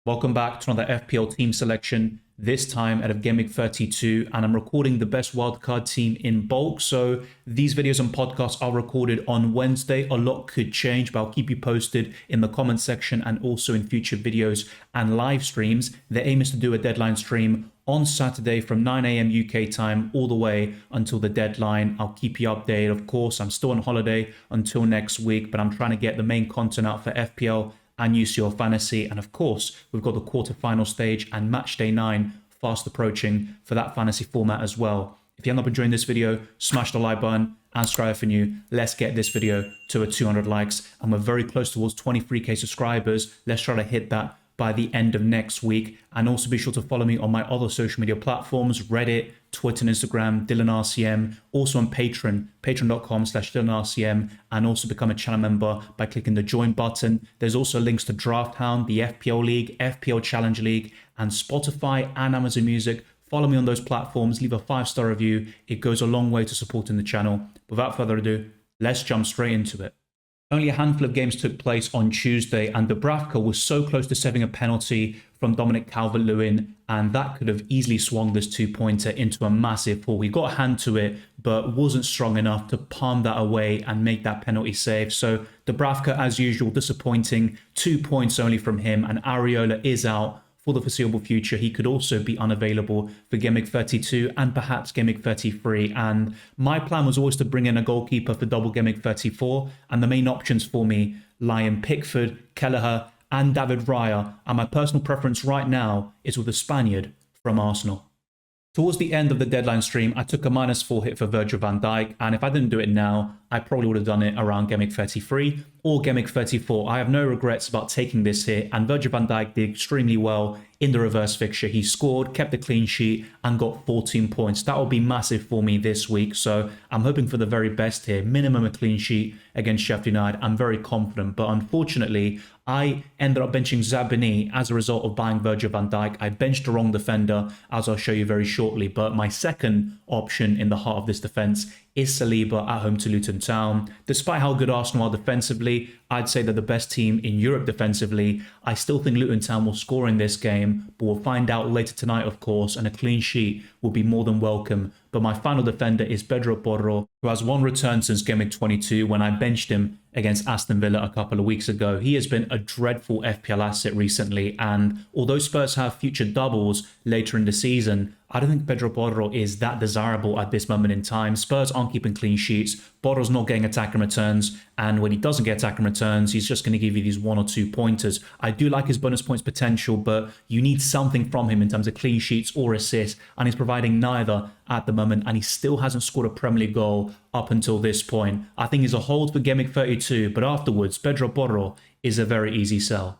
Welcome back to another FPL team selection, this time out of Gameweek 32, and I'm recording the best wildcard team in bulk. So these videos and podcasts are recorded on Wednesday. A lot could change, but I'll keep you posted in the comment section and also in future videos and live streams. The aim is to do a deadline stream on Saturday from 9 a.m. UK time all the way until the deadline. I'll keep you updated. Of course, I'm still on holiday until next week, but I'm trying to get the main content out for FPL and UCL Fantasy. And of course, we've got the quarterfinal stage and match day 9 fast approaching for that fantasy format as well. If you end up enjoying this video, smash the like button and subscribe if you're new. Let's get this video to 200 likes. And we're very close towards 23k subscribers. Let's try to hit that by the end of next week. And also be sure to follow me on my other social media platforms, Reddit, Twitter and Instagram, DylanRCM, also on Patreon, patreon.com/DylanRCM, and also become a channel member by clicking the join button. There's also links to Drafthound, the FPL League, FPL Challenge League, and Spotify and Amazon Music. Follow me on those platforms, leave a 5-star review. It goes a long way to supporting the channel. Without further ado, let's jump straight into it. Only a handful of games took place on Tuesday, and Dubravka was so close to saving a penalty from Dominic Calvert-Lewin, and that could have easily swung this 2-pointer into a massive haul. He got a hand to it, but wasn't strong enough to palm that away and make that penalty save. So Dubravka, as usual, disappointing. 2 points only from him, and Areola is out for the foreseeable future. He could also be unavailable for Gameweek 32 and perhaps Gameweek 33. And my plan was always to bring in a goalkeeper for Double Gameweek 34. And the main options for me lie in Pickford, Kelleher, and David Raya. And my personal preference right now is with the Spaniard from Arsenal. Towards the end of the deadline stream, I took a -4 hit for Virgil van Dijk, and if I didn't do it now, I probably would have done it around Gameweek 33 or Gameweek 34. I have no regrets about taking this hit, and Virgil van Dijk did extremely well in the reverse fixture. He scored, kept the clean sheet, and got 14 points. That will be massive for me this week, so I'm hoping for the very best here. Minimum a clean sheet against Sheffield United. I'm very confident, but unfortunately, I ended up benching Zabini as a result of buying Virgil van Dijk. I benched the wrong defender, as I'll show you very shortly, but my second option in the heart of this defense is Saliba at home to Luton Town. Despite how good Arsenal are defensively, I'd say they're the best team in Europe defensively. I still think Luton Town will score in this game, but we'll find out later tonight, of course, and a clean sheet will be more than welcome. But my final defender is Pedro Porro, who has one return since Gameweek 22 when I benched him against Aston Villa a couple of weeks ago. He has been a dreadful FPL asset recently, and although Spurs have future doubles later in the season, I don't think Pedro Porro is that desirable at this moment in time. Spurs aren't keeping clean sheets. Porro's not getting attacking returns, and when he doesn't get attacking returns, he's just going to give you these 1 or 2 pointers. I do like his bonus points potential, but you need something from him in terms of clean sheets or assists, and he's providing neither at the moment, and he still hasn't scored a Premier League goal up until this point. I think he's a hold for Gameweek 32, but afterwards, Pedro Porro is a very easy sell.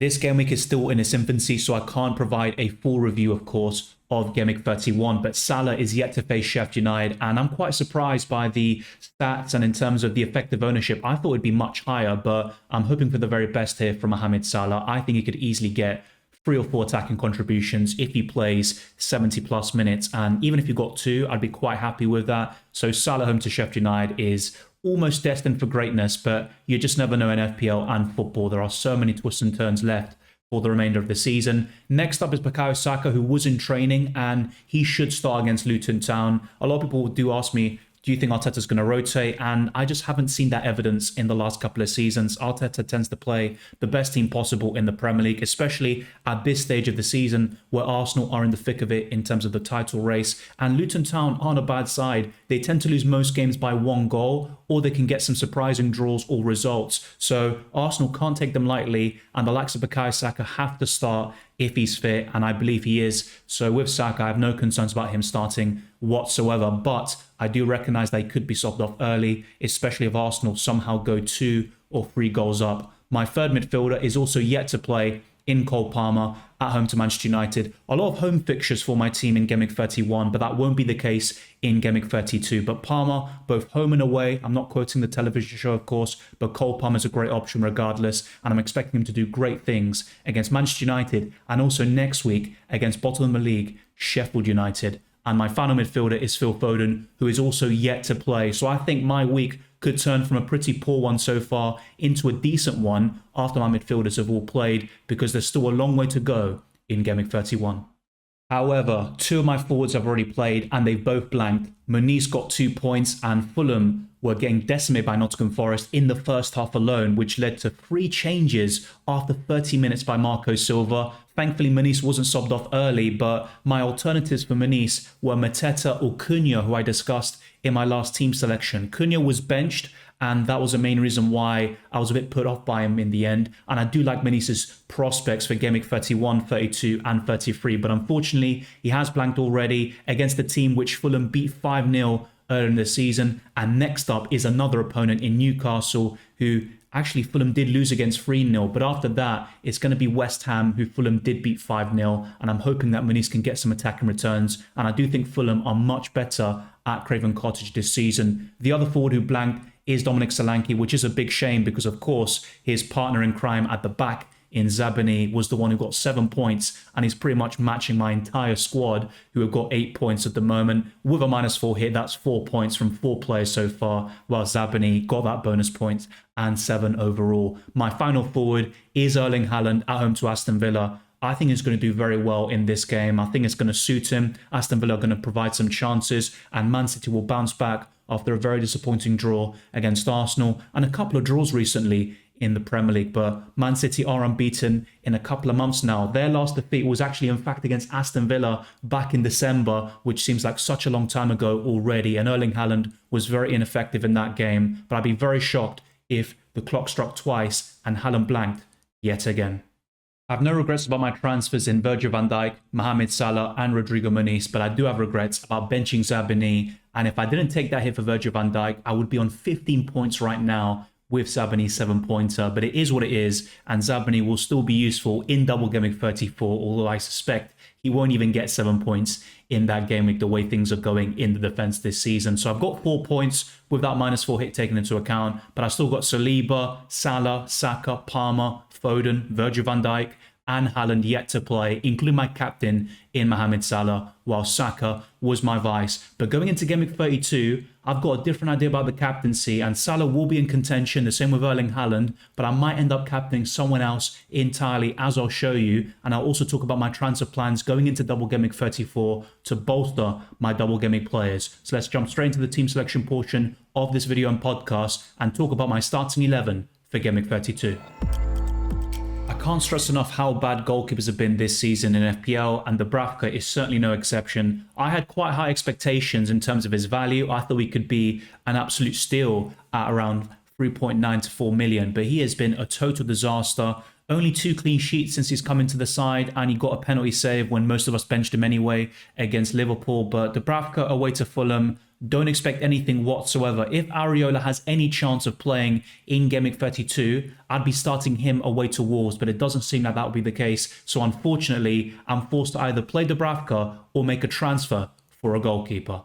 This game week is still in its infancy, so I can't provide a full review, of course, of Gameweek 31, but Salah is yet to face Sheffield United, and I'm quite surprised by the stats, and in terms of the effective ownership, I thought it'd be much higher, but I'm hoping for the very best here from Mohamed Salah. I think he could easily get 3 or 4 attacking contributions if he plays 70 plus minutes, and even if you got 2, I'd be quite happy with that. So Salah home to Sheffield United is almost destined for greatness, but you just never know in FPL and football. There are so many twists and turns left for the remainder of the season. Next up is Bukayo Saka, who was in training, and he should start against Luton Town. A lot of people do ask me, do you think Arteta's going to rotate? And I just haven't seen that evidence in the last couple of seasons. Arteta tends to play the best team possible in the Premier League, especially at this stage of the season where Arsenal are in the thick of it in terms of the title race. And Luton Town aren't a bad side. They tend to lose most games by 1 goal, or they can get some surprising draws or results. So Arsenal can't take them lightly, and the likes of Bukayo Saka have to start if he's fit, and I believe he is. So with Saka, I have no concerns about him starting whatsoever, but I do recognise they could be sobbed off early, especially if Arsenal somehow go 2 or 3 goals up. My third midfielder is also yet to play in Cole Palmer at home to Manchester United. A lot of home fixtures for my team in Gameweek 31, but that won't be the case in Gameweek 32. But Palmer, both home and away, I'm not quoting the television show, of course, but Cole Palmer is a great option regardless, and I'm expecting him to do great things against Manchester United and also next week against bottom of the league, Sheffield United. And my final midfielder is Phil Foden, who is also yet to play. So I think my week could turn from a pretty poor one so far into a decent one after my midfielders have all played, because there's still a long way to go in Game Week 31. However, two of my forwards have already played and they've both blanked. Muniz got 2 points and Fulham were getting decimated by Nottingham Forest in the first half alone, which led to 3 changes after 30 minutes by Marco Silva. Thankfully, Muniz wasn't subbed off early, but my alternatives for Muniz were Mateta or Cunha, who I discussed in my last team selection. Cunha was benched, and that was the main reason why I was a bit put off by him in the end. And I do like Muniz's prospects for Game Week 31, 32 and 33. But unfortunately, he has blanked already against a team which Fulham beat 5-0 earlier in the season. And next up is another opponent in Newcastle, who actually Fulham did lose against 3-0. But after that, it's going to be West Ham, who Fulham did beat 5-0. And I'm hoping that Muniz can get some attacking returns. And I do think Fulham are much better at Craven Cottage this season. The other forward who blanked is Dominic Solanke, which is a big shame because, of course, his partner in crime at the back in Zabani was the one who got 7 points, and he's pretty much matching my entire squad, who have got 8 points at the moment. With a -4 hit, that's 4 points from 4 players so far, while Zabani got that bonus point and 7 overall. My final forward is Erling Haaland at home to Aston Villa. I think he's going to do very well in this game. I think it's going to suit him. Aston Villa are going to provide some chances, and Man City will bounce back after a very disappointing draw against Arsenal and a couple of draws recently in the Premier League. But Man City are unbeaten in a couple of months now. Their last defeat was actually, in fact, against Aston Villa back in December, which seems like such a long time ago already. And Erling Haaland was very ineffective in that game. But I'd be very shocked if the clock struck twice and Haaland blanked yet again. I have no regrets about my transfers in Virgil van Dijk, Mohamed Salah and Rodrigo Muniz, but I do have regrets about benching Zabani. And if I didn't take that hit for Virgil van Dijk, I would be on 15 points right now with Zabani's 7-pointer. But it is what it is, and Zabani will still be useful in Double Gameweek 34, although I suspect he won't even get 7 points in that game week the way things are going in the defense this season. So I've got 4 points with that -4 hit taken into account, but I've still got Saliba, Salah, Saka, Palmer, Foden, Virgil van Dijk and Haaland yet to play, including my captain in Mohamed Salah, while Saka was my vice. But going into Game Week 32, I've got a different idea about the captaincy, and Salah will be in contention, the same with Erling Haaland, but I might end up captaining someone else entirely, as I'll show you. And I'll also talk about my transfer plans going into Double Game Week 34 to bolster my Double Game Week players. So let's jump straight into the team selection portion of this video and podcast and talk about my starting 11 for Game Week 32. I can't stress enough how bad goalkeepers have been this season in FPL, and Dubravka is certainly no exception. I had quite high expectations in terms of his value. I thought he could be an absolute steal at around 3.9 to 4 million, but he has been a total disaster. Only 2 clean sheets since he's come into the side, and he got a penalty save when most of us benched him anyway against Liverpool. But Dubravka away to Fulham, don't expect anything whatsoever. If Areola has any chance of playing in Game Week 32, I'd be starting him away to Wolves, but it doesn't seem like that would be the case. So unfortunately, I'm forced to either play Dubravka or make a transfer for a goalkeeper.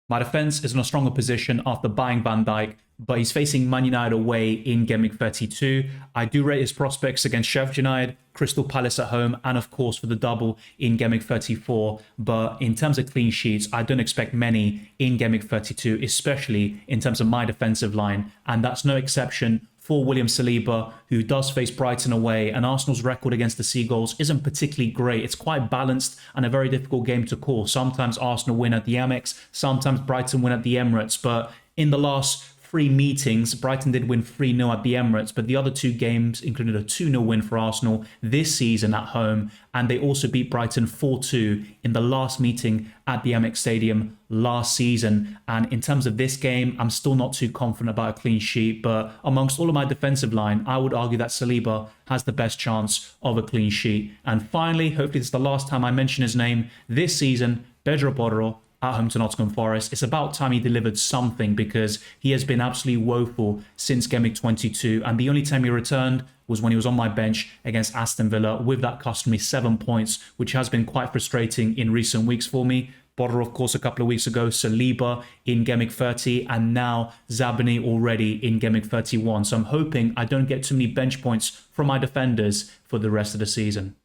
My defence is in a stronger position after buying Van Dijk, but he's facing Man United away in Game Week 32. I do rate his prospects against Sheffield United, Crystal Palace at home, and of course for the double in Game Week 34. But in terms of clean sheets, I don't expect many in Game Week 32, especially in terms of my defensive line. And that's no exception for William Saliba, who does face Brighton away, and Arsenal's record against the Seagulls isn't particularly great. It's quite balanced and a very difficult game to call. Sometimes Arsenal win at the Amex, sometimes Brighton win at the Emirates, but in the last 3 meetings, Brighton did win 3-0 at the Emirates, but the other 2 games included a 2-0 win for Arsenal this season at home, and they also beat Brighton 4-2 in the last meeting at the Amex Stadium last season. And in terms of this game, I'm still not too confident about a clean sheet, but amongst all of my defensive line, I would argue that Saliba has the best chance of a clean sheet. And finally, hopefully this is the last time I mention his name this season, Pedro Porro at home to Nottingham Forest. It's about time he delivered something, because he has been absolutely woeful since Game Week 22, and the only time he returned was when he was on my bench against Aston Villa with that customary 7 points, which has been quite frustrating in recent weeks for me. Border, of course, a couple of weeks ago, Saliba in Game Week 30, and now Zabani already in Game Week 31. So I'm hoping I don't get too many bench points from my defenders for the rest of the season.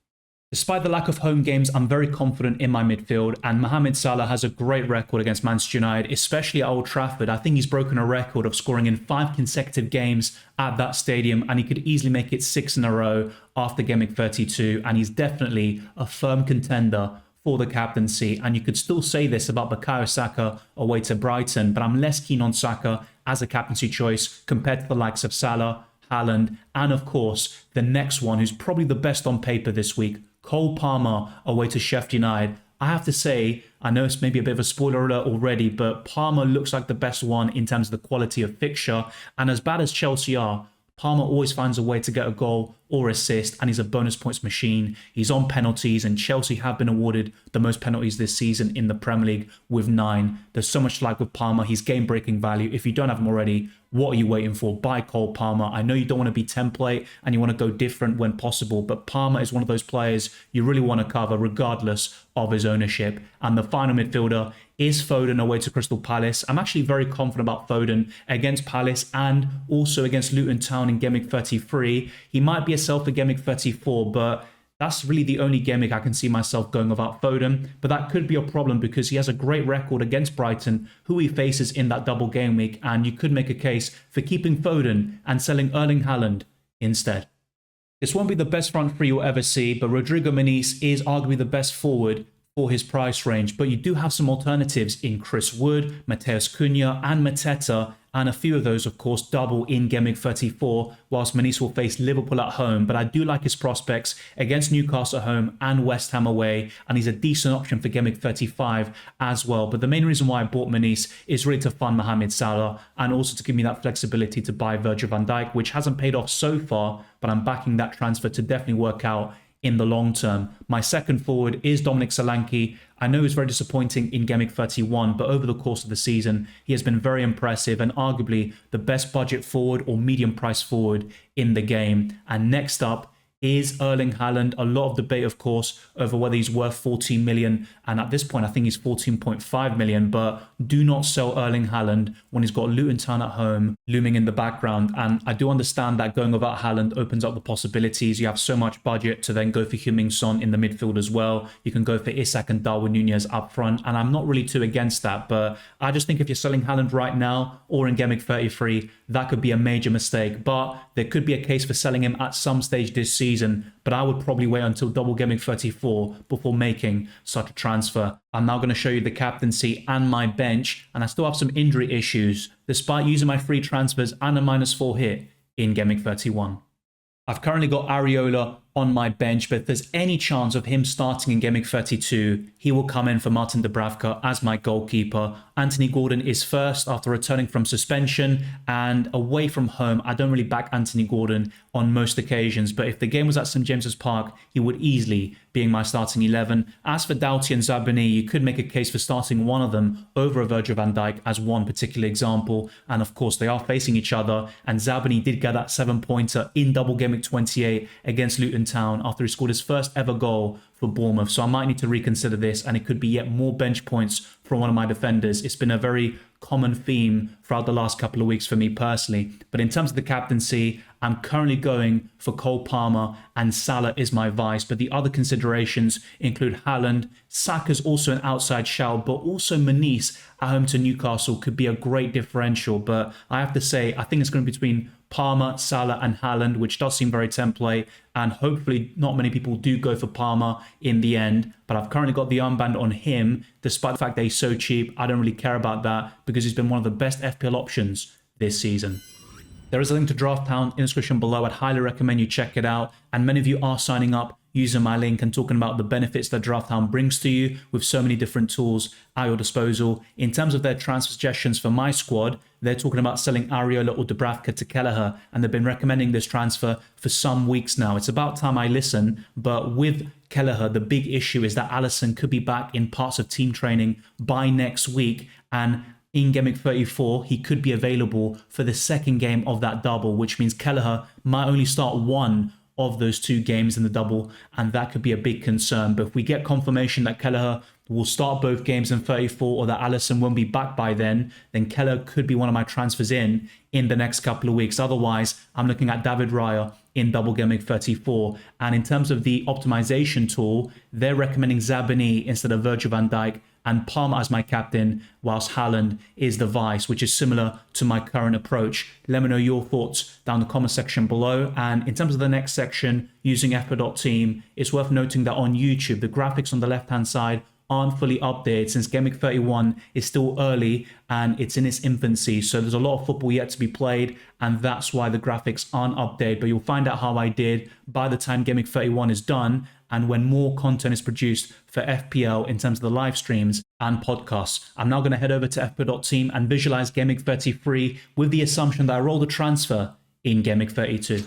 Despite the lack of home games, I'm very confident in my midfield, and Mohamed Salah has a great record against Manchester United, especially at Old Trafford. I think he's broken a record of scoring in 5 consecutive games at that stadium, and he could easily make it 6 in a row after Game Week 32, and he's definitely a firm contender for the captaincy. And you could still say this about Bukayo Saka away to Brighton, but I'm less keen on Saka as a captaincy choice compared to the likes of Salah, Haaland, and of course, the next one who's probably the best on paper this week, Cole Palmer away to Sheffield United. I have to say, I know it's maybe a bit of a spoiler alert already, but Palmer looks like the best one in terms of the quality of fixture. And as bad as Chelsea are, Palmer always finds a way to get a goal or assist, and he's a bonus points machine. He's on penalties, and Chelsea have been awarded the most penalties this season in the Premier League with 9. There's so much to like with Palmer. He's game-breaking value. If you don't have him already, what are you waiting for? Buy Cole Palmer. I know you don't want to be template and you want to go different when possible, but Palmer is one of those players you really want to cover regardless of his ownership. And the final midfielder is Foden away to Crystal Palace. I'm actually very confident about Foden against Palace and also against Luton Town in Game Week 33. He might be a sell for Game Week 34, but that's really the only game week I can see myself going without Foden. But that could be a problem because he has a great record against Brighton, who he faces in that double game week. And you could make a case for keeping Foden and selling Erling Haaland instead. This won't be the best front three you'll ever see, but Rodrigo Muniz is arguably the best forward for his price range. But you do have some alternatives in Chris Wood, Mateus Cunha, and Mateta. And a few of those, of course, double in Game Week 34, whilst Muniz will face Liverpool at home. But I do like his prospects against Newcastle at home and West Ham away. And he's a decent option for Game Week 35 as well. But the main reason why I bought Muniz is really to fund Mohamed Salah and also to give me that flexibility to buy Virgil van Dijk, which hasn't paid off so far, but I'm backing that transfer to definitely work out in the long term. My second forward is Dominic Solanke. I know he's very disappointing in Game Week 31, but over the course of the season, he has been very impressive and arguably the best budget forward or medium price forward in the game. And next up is Erling Haaland. A lot of debate, of course, over whether he's worth 14 million. And at this point, I think he's 14.5 million. But do not sell Erling Haaland when he's got Luton Town at home looming in the background. And I do understand that going without Haaland opens up the possibilities. You have so much budget to then go for Heung-min Son in the midfield as well. You can go for Isak and Darwin Nunez up front. And I'm not really too against that. But I just think if you're selling Haaland right now or in Game Week 33, that could be a major mistake. But there could be a case for selling him at some stage this season, but I would probably wait until Double Gameweek 34 before making such a transfer. I'm now going to show you the captaincy and my bench, and I still have some injury issues, despite using my free transfers and a -4 hit in Game Week 31. I've currently got Areola on my bench, but if there's any chance of him starting in Game Week 32, he will come in for Martin Dubravka as my goalkeeper. Anthony Gordon is first after returning from suspension, and away from home, I don't really back Anthony Gordon on most occasions, but if the game was at St James's Park, he would easily be in my starting 11. As for Doughty and Zabani, you could make a case for starting one of them over a Virgil van Dijk as one particular example, and of course they are facing each other, and Zabani did get that 7-pointer in Double Game Week 28 against Luton Town after he scored his first ever goal for Bournemouth. So I might need to reconsider this, and it could be yet more bench points from one of my defenders. It's been a very common theme throughout the last couple of weeks for me personally. But in terms of the captaincy, I'm currently going for Cole Palmer, and Salah is my vice. But the other considerations include Haaland. Saka's also an outside shout, but also Muniz at home to Newcastle could be a great differential. But I have to say, I think it's going to be between Palmer, Salah and Haaland, which does seem very template, and hopefully not many people do go for Palmer in the end. But I've currently got the armband on him, despite the fact that he's so cheap. I don't really care about that because he's been one of the best FPL options this season. There is a link to Drafthound in the description below. I'd highly recommend you check it out. And many of you are signing up using my link and talking about the benefits that Drafthound brings to you with so many different tools at your disposal. In terms of their transfer suggestions for my squad, they're talking about selling Areola or Dubravka to Kelleher, and they've been recommending this transfer for some weeks now. It's about time I listen, but with Kelleher, the big issue is that Alisson could be back in parts of team training by next week, and in Game Week 34, he could be available for the second game of that double, which means Kelleher might only start one of those 2 games in the double, and that could be a big concern. But if we get confirmation that Kelleher will start both games in 34 or that Alisson won't be back by then Kelleher could be one of my transfers in the next couple of weeks. Otherwise, I'm looking at David Raya in Double Gameweek 34. And in terms of the optimization tool, they're recommending Zabani instead of Virgil van Dijk and Palmer as my captain, whilst Haaland is the vice, which is similar to my current approach. Let me know your thoughts down the comment section below. And in terms of the next section, using fpl.team, it's worth noting that on YouTube, the graphics on the left-hand side aren't fully updated since Game Week 31 is still early and it's in its infancy. So there's a lot of football yet to be played, and that's why the graphics aren't updated. But you'll find out how I did by the time Game Week 31 is done and when more content is produced for FPL in terms of the live streams and podcasts. I'm now going to head over to fpl.team and visualize Game Week 33 with the assumption that I roll the transfer in Game Week 32.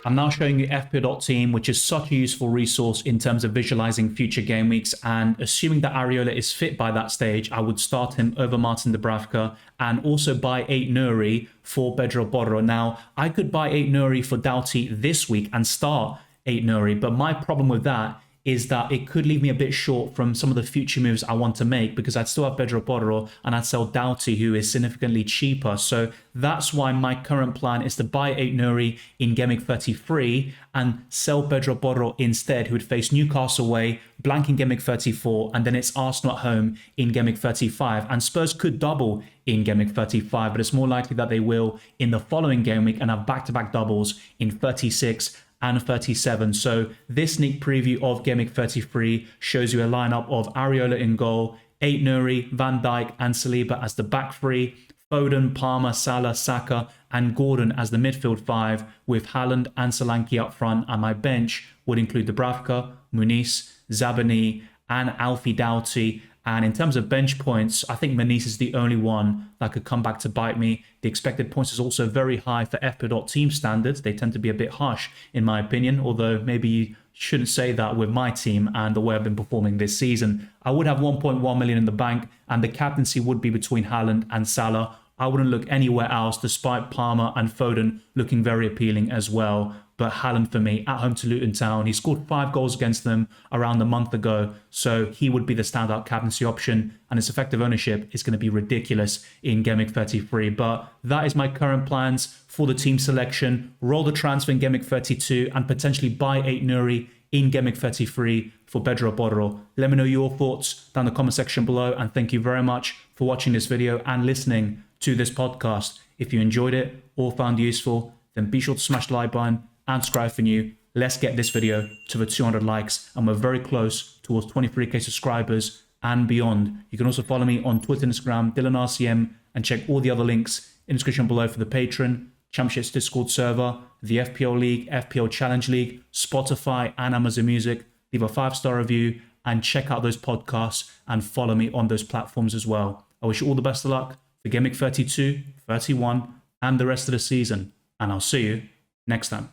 I'm now showing you fpl.team, which is such a useful resource in terms of visualizing future game weeks. And assuming that Areola is fit by that stage, I would start him over Martin Dubravka and also buy 8 Nuri for Pedro Porro. Now, I could buy 8 Nuri for Doughty this week and start 8 Nuri, but my problem with that is that it could leave me a bit short from some of the future moves I want to make because I'd still have Pedro Porro and I'd sell Doughty, who is significantly cheaper. So that's why my current plan is to buy 8 Nuri in Game Week 33 and sell Pedro Porro instead, who would face Newcastle away, blank in Game Week 34, and then it's Arsenal at home in Game Week 35. And Spurs could double in Game Week 35, but it's more likely that they will in the following game week and have back-to-back doubles in 36 and 37. So this sneak preview of Game Week 33 shows you a lineup of Areola in goal, 8 Nuri, Van Dijk and Saliba as the back three, Foden, Palmer, Salah, Saka and Gordon as the midfield 5, with Haaland and Solanke up front, and my bench would include Dubravka, Muniz, Zabani and Alfie Doughty. And in terms of bench points, I think Muniz is the only one that could come back to bite me. The expected points is also very high for fpl.team standards. They tend to be a bit harsh, in my opinion, although maybe you shouldn't say that with my team and the way I've been performing this season. I would have 1.1 million in the bank, and the captaincy would be between Haaland and Salah. I wouldn't look anywhere else, despite Palmer and Foden looking very appealing as well. But Haaland for me, at home to Luton Town. He scored 5 goals against them around a month ago, so he would be the standout captaincy option, and his effective ownership is going to be ridiculous in Game Week 33. But that is my current plans for the team selection. Roll the transfer in Game Week 32 and potentially buy 8 Nuri in Game Week 33 for Pedro Porro. Let me know your thoughts down the comment section below, and thank you very much for watching this video and listening to this podcast. If you enjoyed it or found it useful, then be sure to smash the like button and subscribe for new. Let's get this video to the 200 likes, and we're very close towards 23k subscribers and beyond. You can also follow me on Twitter and Instagram, DylanRCM, and check all the other links in the description below for the Patreon, Championships Discord server, the FPL League, FPL Challenge League, Spotify and Amazon Music. Leave a 5-star review and check out those podcasts and follow me on those platforms as well. I wish you all the best of luck for Game Week 32, 31 and the rest of the season, and I'll see you next time.